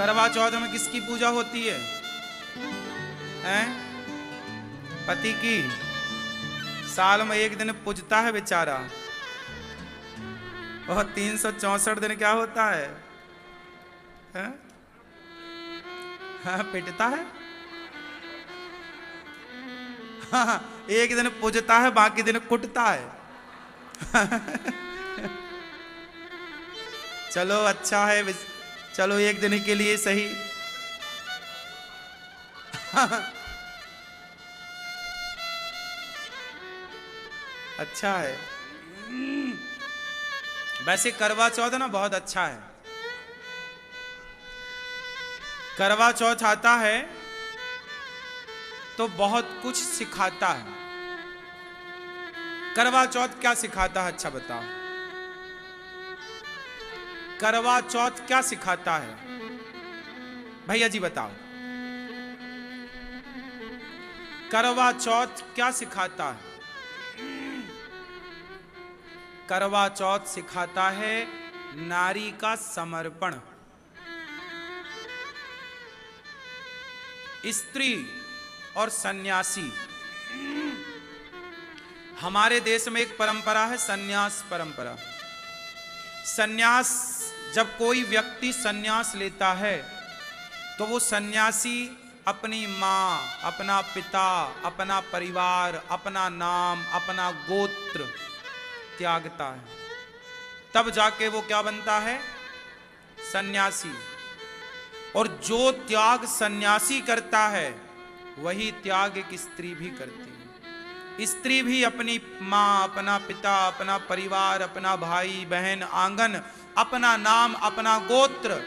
करवा चौथ में किसकी पूजा होती है? हैं? पति की। साल में एक दिन पूजता है बेचारा, और 364 दिन क्या होता है? हैं? हाँ, पिटता है। हाँ, एक दिन पूजता है, बाकी दिन कुटता है। चलो अच्छा है, चलो एक दिन के लिए सही। अच्छा है। वैसे करवा चौथ ना बहुत अच्छा है। करवा चौथ आता है तो बहुत कुछ सिखाता है। करवा चौथ क्या सिखाता है? अच्छा बताओ, करवा चौथ क्या सिखाता है? भैया जी बताओ, करवा चौथ क्या सिखाता है? करवा चौथ सिखाता है नारी का समर्पण। स्त्री और सन्यासी। हमारे देश में एक परंपरा है, सन्यास परंपरा। सन्यास, जब कोई व्यक्ति सन्यास लेता है तो वो सन्यासी अपनी माँ, अपना पिता, अपना परिवार, अपना नाम, अपना गोत्र त्यागता है। तब जाके वो क्या बनता है? सन्यासी। और जो त्याग सन्यासी करता है वही त्याग एक स्त्री भी करती है। स्त्री भी अपनी माँ, अपना पिता, अपना परिवार, अपना भाई बहन, आंगन, अपना नाम, अपना गोत्र,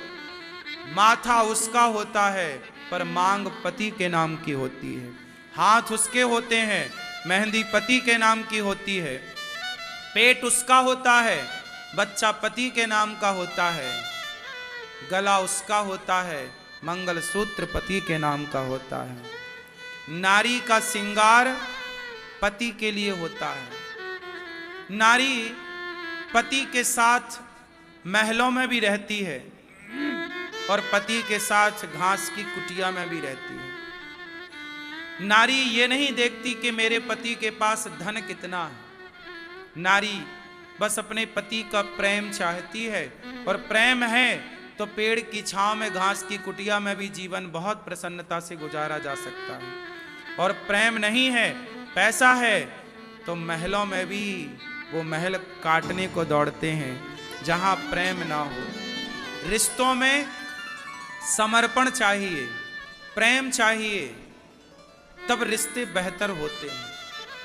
माथा उसका होता है पर मांग पति के नाम की होती है। हाथ उसके होते हैं, मेहंदी पति के नाम की होती है। पेट उसका होता है, बच्चा पति के नाम का होता है। गला उसका होता है, मंगलसूत्र पति के नाम का होता है। नारी का श्रृंगार पति के लिए होता है। नारी पति के साथ महलों में भी रहती है और पति के साथ घास की कुटिया में भी रहती है। नारी ये नहीं देखती कि मेरे पति के पास धन कितना है। नारी बस अपने पति का प्रेम चाहती है, और प्रेम है तो पेड़ की छांव में, घास की कुटिया में भी जीवन बहुत प्रसन्नता से गुजारा जा सकता है। और प्रेम नहीं है, पैसा है, तो महलों में भी वो महल काटने को दौड़ते हैं जहां प्रेम ना हो। रिश्तों में समर्पण चाहिए, प्रेम चाहिए, तब रिश्ते बेहतर होते हैं।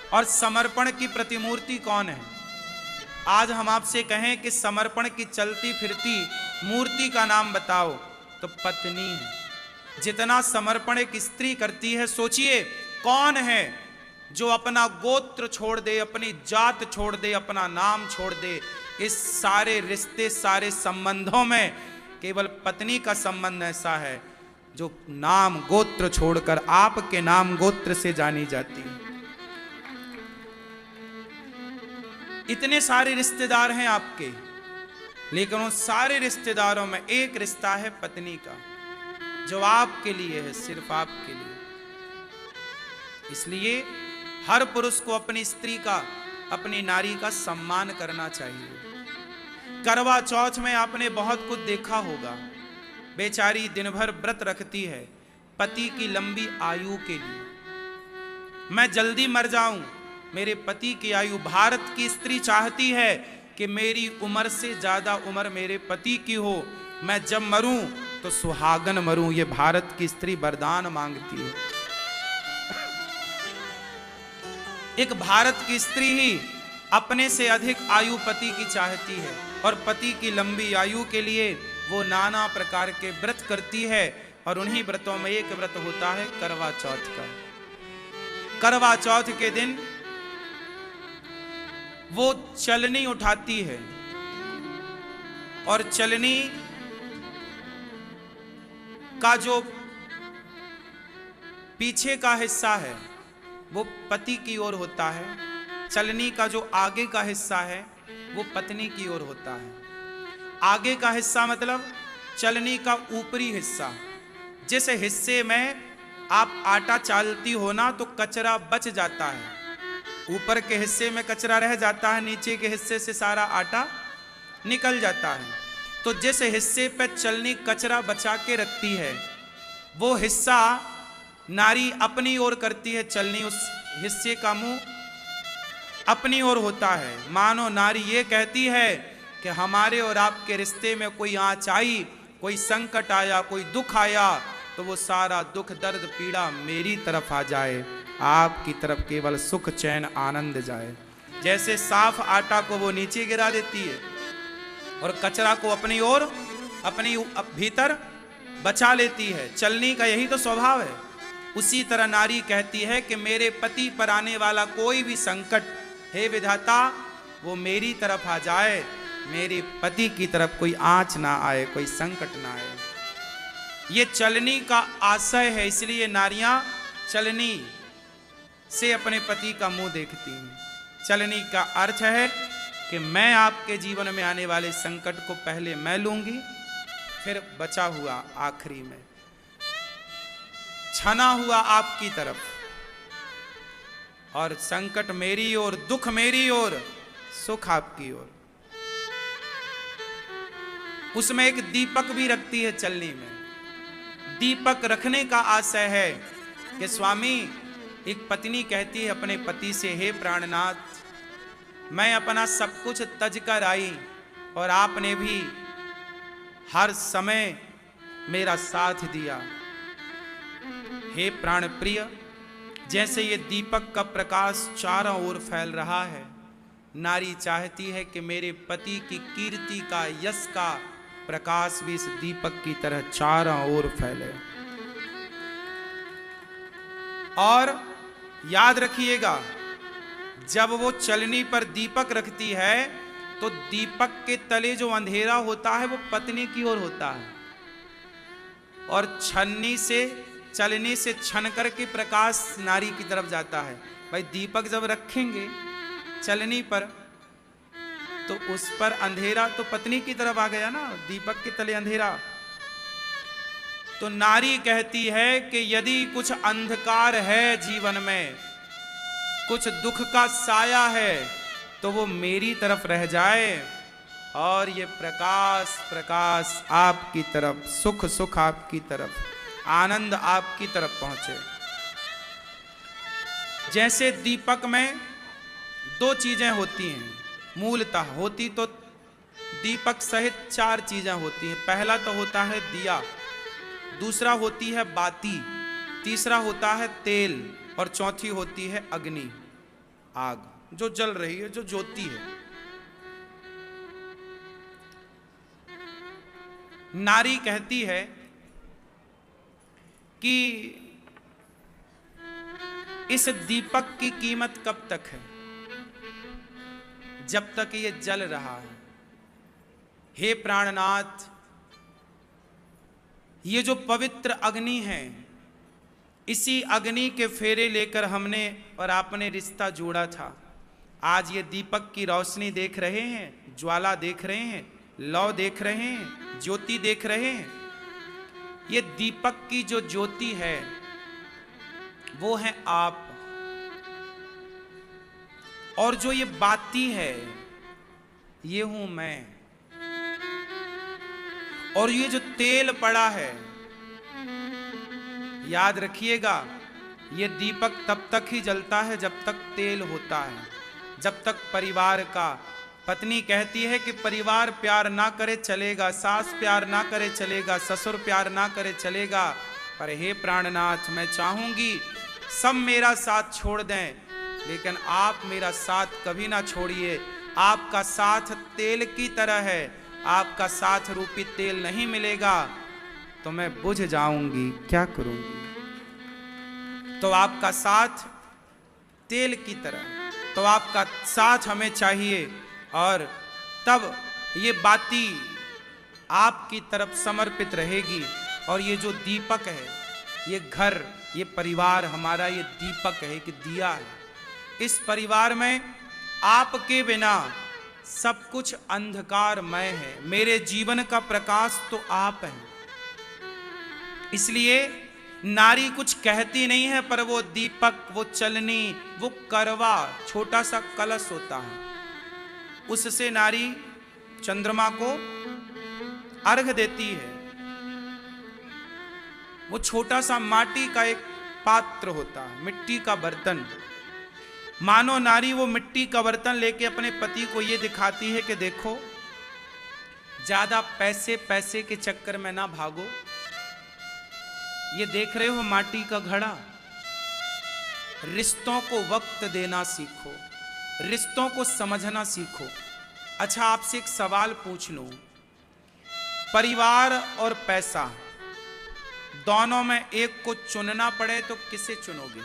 और समर्पण की प्रतिमूर्ति कौन है? आज हम आपसे कहें कि समर्पण की चलती फिरती मूर्ति का नाम बताओ, तो पत्नी है। जितना समर्पण एक स्त्री करती है, सोचिए कौन है जो अपना गोत्र छोड़ दे, अपनी जात छोड़ दे, अपना नाम छोड़ दे। इस सारे रिश्ते, सारे संबंधों में केवल पत्नी का संबंध ऐसा है जो नाम गोत्र छोड़कर आपके नाम गोत्र से जानी जाती है। इतने सारे रिश्तेदार हैं आपके, लेकिन उन सारे रिश्तेदारों में एक रिश्ता है पत्नी का, जो आपके लिए है, सिर्फ आपके लिए। इसलिए हर पुरुष को अपनी स्त्री का, अपनी नारी का सम्मान करना चाहिए। करवा चौथ में आपने बहुत कुछ देखा होगा। बेचारी दिन भर व्रत रखती है पति की लंबी आयु के लिए। मैं जल्दी मर जाऊं, मेरे पति की आयु। भारत की स्त्री चाहती है कि मेरी उम्र से ज्यादा उम्र मेरे पति की हो, मैं जब मरूं तो सुहागन मरूं। ये भारत की स्त्री वरदान मांगती है। एक भारत की स्त्री ही अपने से अधिक आयु पति की चाहती है, और पति की लंबी आयु के लिए वो नाना प्रकार के व्रत करती है। और उन्हीं व्रतों में एक व्रत होता है करवा चौथ का। करवा चौथ के दिन वो चलनी उठाती है, और चलनी का जो पीछे का हिस्सा है वो पति की ओर होता है, चलनी का जो आगे का हिस्सा है वो पत्नी की ओर होता है। आगे का हिस्सा मतलब चलनी का ऊपरी हिस्सा, जिस हिस्से में आप आटा चालती हो ना तो कचरा बच जाता है, ऊपर के हिस्से में कचरा रह जाता है, नीचे के हिस्से से सारा आटा निकल जाता है। तो जिस हिस्से पर चलनी कचरा बचा के रखती है वो हिस्सा नारी अपनी ओर करती है, चलनी उस हिस्से का मुंह अपनी ओर होता है। मानो नारी ये कहती है कि हमारे और आपके रिश्ते में कोई आँच आई, कोई संकट आया, कोई दुख आया तो वो सारा दुख दर्द पीड़ा मेरी तरफ आ जाए, आपकी तरफ केवल सुख चैन आनंद जाए। जैसे साफ आटा को वो नीचे गिरा देती है और कचरा को अपनी ओर अपनी भीतर बचा लेती है, चलनी का यही तो स्वभाव है। उसी तरह नारी कहती है कि मेरे पति पर आने वाला कोई भी संकट, हे विधाता वो मेरी तरफ आ जाए, मेरे पति की तरफ कोई आँच ना आए, कोई संकट ना आए। ये चलनी का आशय है, इसलिए नारियां चलनी से अपने पति का मुंह देखती हैं। चलनी का अर्थ है कि मैं आपके जीवन में आने वाले संकट को पहले मैं लूंगी, फिर बचा हुआ आखिरी में, छना हुआ आपकी तरफ, और संकट मेरी ओर, दुख मेरी ओर, सुख आपकी ओर। उसमें एक दीपक भी रखती है चलनी में। दीपक रखने का आशय है कि स्वामी, एक पत्नी कहती है अपने पति से, हे प्राणनाथ, मैं अपना सब कुछ तज कर आई और आपने भी हर समय मेरा साथ दिया। हे प्राण प्रिय, जैसे ये दीपक का प्रकाश चारों ओर फैल रहा है, नारी चाहती है कि मेरे पति की कीर्ति का, यश का प्रकाश भी इस दीपक की तरह चारों ओर फैले। और याद रखिएगा, जब वो चलनी पर दीपक रखती है तो दीपक के तले जो अंधेरा होता है वो पत्नी की ओर होता है, और चलनी से छन करके प्रकाश नारी की तरफ जाता है। भाई दीपक जब रखेंगे चलनी पर तो उस पर अंधेरा तो पत्नी की तरफ आ गया ना, दीपक के तले अंधेरा। तो नारी कहती है कि यदि कुछ अंधकार है जीवन में, कुछ दुख का साया है, तो वो मेरी तरफ रह जाए और ये प्रकाश आपकी तरफ, सुख आपकी तरफ, आनंद आपकी तरफ पहुंचे। जैसे दीपक में दो चीजें होती हैं, मूलतः होती तो दीपक सहित चार चीजें होती हैं। पहला तो होता है दिया, दूसरा होती है बाती, तीसरा होता है तेल, और चौथी होती है अग्नि, आग जो जल रही है, जो ज्योति है। नारी कहती है कि इस दीपक की कीमत कब तक है? जब तक ये जल रहा है। हे प्राणनाथ, ये जो पवित्र अग्नि है, इसी अग्नि के फेरे लेकर हमने और आपने रिश्ता जोड़ा था। आज ये दीपक की रोशनी देख रहे हैं, ज्वाला देख रहे हैं, लौ देख रहे हैं, ज्योति देख रहे हैं। ये दीपक की जो ज्योति है वो है आप, और जो ये बाती है ये हूं मैं, और ये जो तेल पड़ा है, याद रखिएगा, ये दीपक तब तक ही जलता है जब तक तेल होता है, जब तक परिवार का, पत्नी कहती है कि परिवार प्यार ना करे चलेगा, सास प्यार ना करे चलेगा, ससुर प्यार ना करे चलेगा, पर हे प्राणनाथ, मैं चाहूंगी सब मेरा साथ छोड़ दें, लेकिन आप मेरा साथ कभी ना छोड़िए। आपका साथ तेल की तरह है, आपका साथ रूपी तेल नहीं मिलेगा तो मैं बुझ जाऊंगी, क्या करूंगी? तो आपका साथ तेल की तरह, तो आपका साथ हमें चाहिए, और तब ये बाती आपकी तरफ समर्पित रहेगी। और ये जो दीपक है, ये घर, ये परिवार हमारा, ये दीपक है कि दिया है। इस परिवार में आपके बिना सब कुछ अंधकारमय है, मेरे जीवन का प्रकाश तो आप हैं। इसलिए नारी कुछ कहती नहीं है, पर वो दीपक, वो चलनी, वो करवा, छोटा सा कलश होता है, उससे नारी चंद्रमा को अर्घ देती है। वो छोटा सा माटी का एक पात्र होता है, मिट्टी का बर्तन। मानो नारी वो मिट्टी का बर्तन लेके अपने पति को ये दिखाती है कि देखो, ज्यादा पैसे पैसे के चक्कर में ना भागो, ये देख रहे हो माटी का घड़ा, रिश्तों को वक्त देना सीखो, रिश्तों को समझना सीखो। अच्छा, आपसे एक सवाल पूछ लूं, परिवार और पैसा दोनों में एक को चुनना पड़े तो किसे चुनोगे?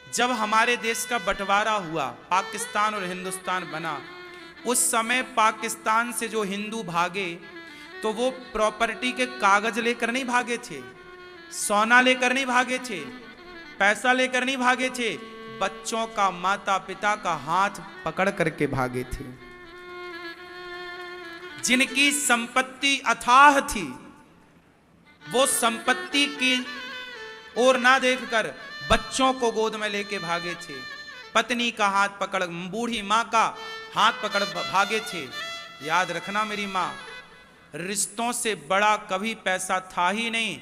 जब हमारे देश का बंटवारा हुआ, पाकिस्तान और हिंदुस्तान बना, उस समय पाकिस्तान से जो हिंदू भागे तो वो प्रॉपर्टी के कागज लेकर नहीं भागे थे, सोना लेकर नहीं भागे थे, पैसा लेकर नहीं भागे थे, बच्चों का, माता पिता का हाथ पकड़ करके भागे थे। जिनकी संपत्ति अथाह थी, वो संपत्ति की ओर ना देखकर बच्चों को गोद में लेके भागे थे, पत्नी का हाथ पकड़, बूढ़ी मां का हाथ पकड़ भागे थे। याद रखना मेरी मां, रिश्तों से बड़ा कभी पैसा था ही नहीं।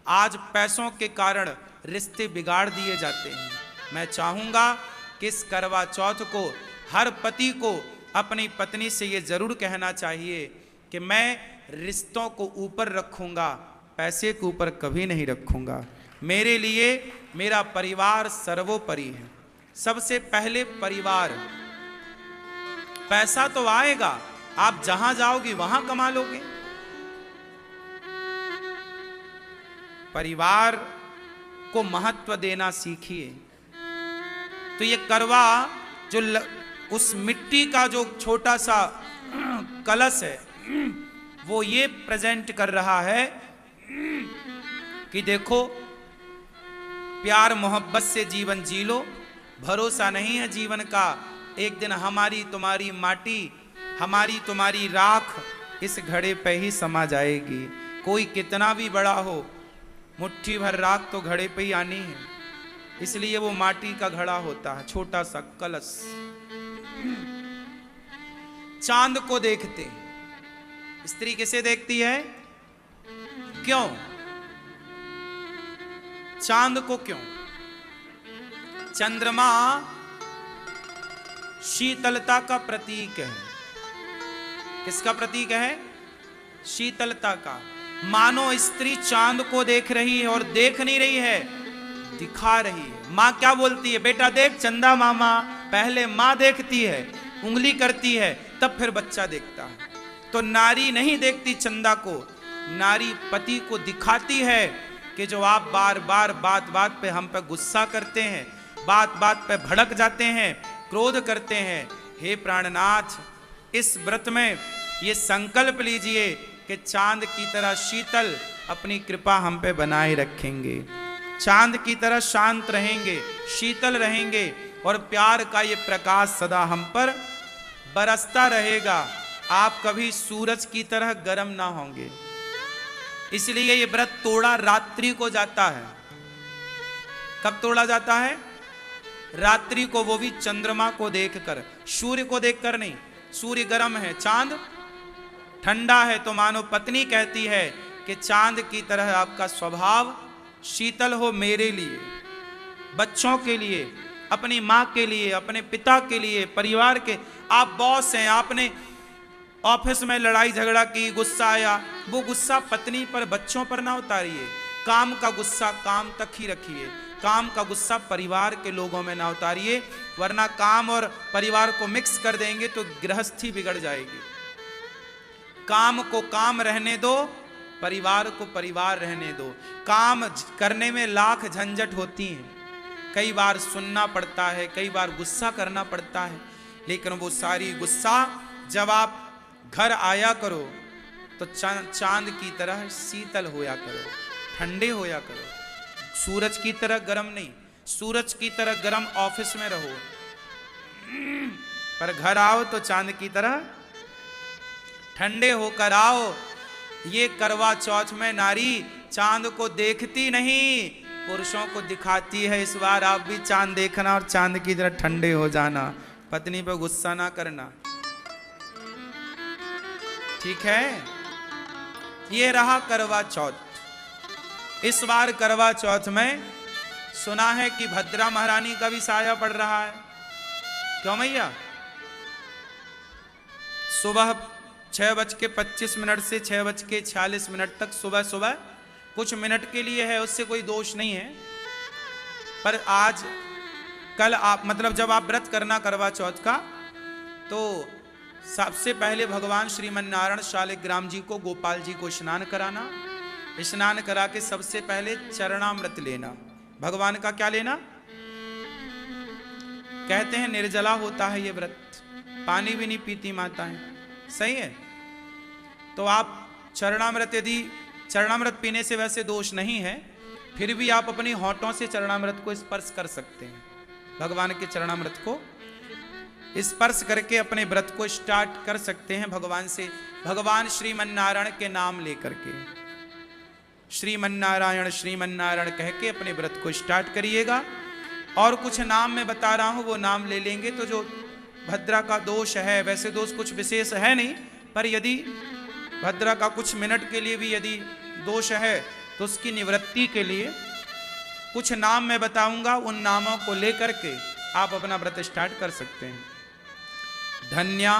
आज पैसों के कारण रिश्ते बिगाड़ दिए जाते हैं। मैं चाहूंगा कि इस करवा चौथ को हर पति को अपनी पत्नी से ये जरूर कहना चाहिए कि मैं रिश्तों को ऊपर रखूंगा, पैसे के ऊपर कभी नहीं रखूंगा। मेरे लिए मेरा परिवार सर्वोपरि है। सबसे पहले परिवार। पैसा तो आएगा, आप जहां जाओगे वहां कमा लोगे। परिवार को महत्व देना सीखिए। तो ये करवा जो उस मिट्टी का जो छोटा सा कलश है, वो ये प्रेजेंट कर रहा है कि देखो, प्यार मोहब्बत से जीवन जी लो, भरोसा नहीं है जीवन का, एक दिन हमारी तुम्हारी माटी, हमारी तुम्हारी राख इस घड़े पे ही समा जाएगी। कोई कितना भी बड़ा हो, मुट्ठी भर राख तो घड़े पे ही आनी है, इसलिए वो माटी का घड़ा होता है, छोटा सा कलश। चांद को देखते, स्त्री किसे देखती है? क्यों? चांद को क्यों? चंद्रमा शीतलता का प्रतीक है। किसका प्रतीक है? शीतलता का। मानो स्त्री चांद को देख रही है और देख नहीं रही है, दिखा रही है। माँ क्या बोलती है? बेटा देख चंदा मामा। पहले माँ देखती है, उंगली करती है, तब फिर बच्चा देखता है। तो नारी नहीं देखती चंदा को, नारी पति को दिखाती है कि जो आप बार बार बात बात पे हम पे गुस्सा करते हैं, बात बात पे भड़क जाते हैं, क्रोध करते हैं, हे प्राणनाथ, इस व्रत में ये संकल्प लीजिए कि चांद की तरह शीतल अपनी कृपा हम पे बनाए रखेंगे, चांद की तरह शांत रहेंगे, शीतल रहेंगे, और प्यार का ये प्रकाश सदा हम पर बरसता रहेगा। आप कभी सूरज की तरह गर्म ना होंगे। इसलिए ये व्रत तोड़ा रात्रि को जाता है। कब तोड़ा जाता है? रात्रि को, वो भी चंद्रमा को देखकर, सूर्य को देखकर नहीं। सूर्य गर्म है, चांद ठंडा है, तो मानो पत्नी कहती है कि चांद की तरह आपका स्वभाव शीतल हो मेरे लिए, बच्चों के लिए, अपनी माँ के लिए, अपने पिता के लिए, परिवार के। आप बॉस हैं, आपने ऑफिस में लड़ाई झगड़ा की, गुस्सा आया, वो गुस्सा पत्नी पर, बच्चों पर ना उतारिए। काम का गुस्सा काम तक ही रखिए, काम का गुस्सा परिवार के लोगों में ना उतारिए, वरना काम और परिवार को मिक्स कर देंगे तो गृहस्थी बिगड़ जाएगी। काम को काम रहने दो, परिवार को परिवार रहने दो। काम करने में लाख झंझट होती हैं, कई बार सुनना पड़ता है, कई बार गुस्सा करना पड़ता है, लेकिन वो सारी गुस्सा जब आप घर आया करो तो चांद की तरह शीतल होया करो, ठंडे होया करो। सूरज की तरह गर्म नहीं, सूरज की तरह गर्म ऑफिस में रहो, पर घर आओ तो चांद की तरह ठंडे होकर आओ। ये करवा चौथ में नारी चांद को देखती नहीं, पुरुषों को दिखाती है। इस बार आप भी चांद देखना और चांद की तरह ठंडे हो जाना, पत्नी पे गुस्सा ना करना, ठीक है। ये रहा करवा चौथ। इस बार करवा चौथ में सुना है कि भद्रा महारानी का भी साया पड़ रहा है। क्यों भैया? सुबह 6:25 से 6:46 तक सुबह सुबह कुछ मिनट के लिए है, उससे कोई दोष नहीं है। पर आज कल आप मतलब जब आप व्रत करना करवा चौथ का, तो सबसे पहले भगवान श्रीमन नारायण शालिग्राम जी को, गोपाल जी को स्नान कराना। स्नान करा के सबसे पहले चरणामृत लेना। भगवान का क्या लेना? कहते हैं निर्जला होता है ये व्रत, पानी भी नहीं पीती माता है, सही है। तो आप चरणामृत, यदि चरणामृत पीने से वैसे दोष नहीं है, फिर भी आप अपनी होठों से चरणामृत को स्पर्श कर सकते हैं। भगवान के चरणामृत को स्पर्श करके अपने व्रत को स्टार्ट कर सकते हैं भगवान से, भगवान श्रीमन नारायण के नाम लेकर के। श्रीमन नारायण कह के अपने व्रत को स्टार्ट करिएगा। और कुछ नाम मैं बता रहा हूं, वो नाम ले लेंगे तो जो भद्रा का दोष है, वैसे दोष कुछ विशेष है नहीं, पर यदि भद्रा का कुछ मिनट के लिए भी यदि दोष है तो उसकी निवृत्ति के लिए कुछ नाम मैं बताऊंगा। उन नामों को लेकर के आप अपना व्रत स्टार्ट कर सकते हैं। धन्या,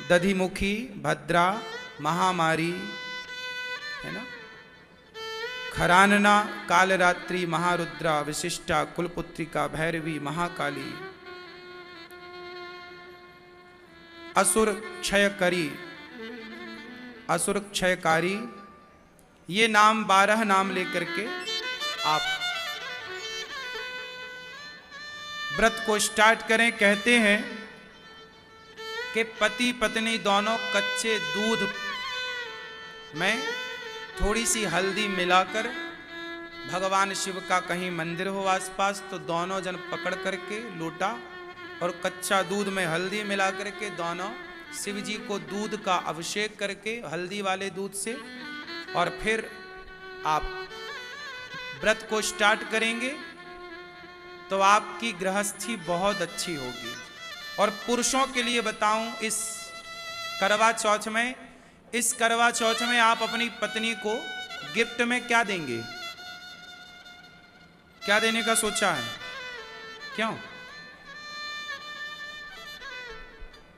दधिमुखी, भद्रा, महामारी, है ना, खरानना, कालरात्रि, महारुद्रा, विशिष्टा, कुलपुत्रिका, भैरवी, महाकाली, असुर क्षयकरी, असुर क्षयकारी, ये नाम 12 नाम लेकर के आप व्रत को स्टार्ट करें। कहते हैं कि पति पत्नी दोनों कच्चे दूध में थोड़ी सी हल्दी मिलाकर, भगवान शिव का कहीं मंदिर हो आसपास, तो दोनों जन पकड़ करके लोटा और कच्चा दूध में हल्दी मिला करके दोनों शिव जी को दूध का अभिषेक करके हल्दी वाले दूध से, और फिर आप व्रत को स्टार्ट करेंगे तो आपकी गृहस्थी बहुत अच्छी होगी। और पुरुषों के लिए बताऊं, इस करवा चौथ में, इस करवा चौथ में आप अपनी पत्नी को गिफ्ट में क्या देंगे? क्या देने का सोचा है? क्यों?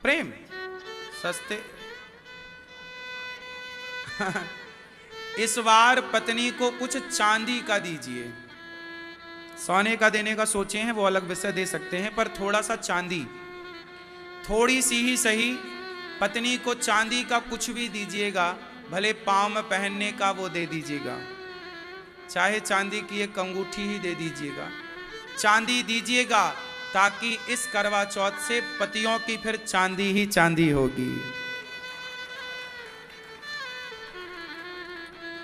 प्रेम, सस्ते इस बार पत्नी को कुछ चांदी का दीजिए। सोने का देने का सोचे हैं वो अलग विषय दे सकते हैं, पर थोड़ा सा चांदी, थोड़ी सी ही सही, पत्नी को चांदी का कुछ भी दीजिएगा, भले पांव में पहनने का वो दे दीजिएगा, चाहे चांदी की एक अंगूठी ही दे दीजिएगा, चांदी दीजिएगा, ताकि इस करवा चौथ से पतियों की फिर चांदी ही चांदी होगी।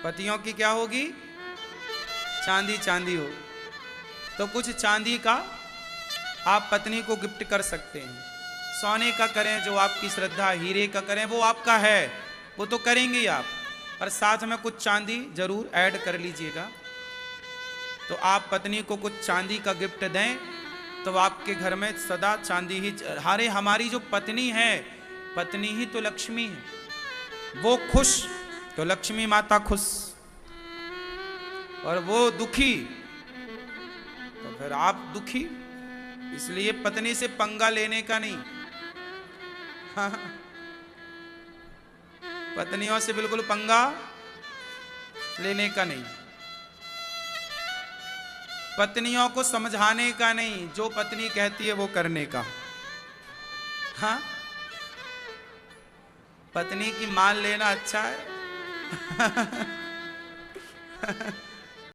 पतियों की क्या होगी? चांदी चांदी हो। तो कुछ चांदी का आप पत्नी को गिफ्ट कर सकते हैं। सोने का करें जो आपकी श्रद्धा, हीरे का करें वो आपका है, वो तो करेंगे ही आप, पर साथ में कुछ चांदी जरूर ऐड कर लीजिएगा। तो आप पत्नी को कुछ चांदी का गिफ्ट दें तो आपके घर में सदा चांदी ही। हमारी जो पत्नी है, पत्नी ही तो लक्ष्मी है, वो खुश तो लक्ष्मी माता खुश, और वो दुखी तो फिर आप दुखी। इसलिए पत्नी से पंगा लेने का नहीं। हाँ, पत्नियों से बिल्कुल पंगा लेने का नहीं, पत्नियों को समझाने का नहीं, जो पत्नी कहती है वो करने का। हाँ, पत्नी की मान लेना अच्छा है।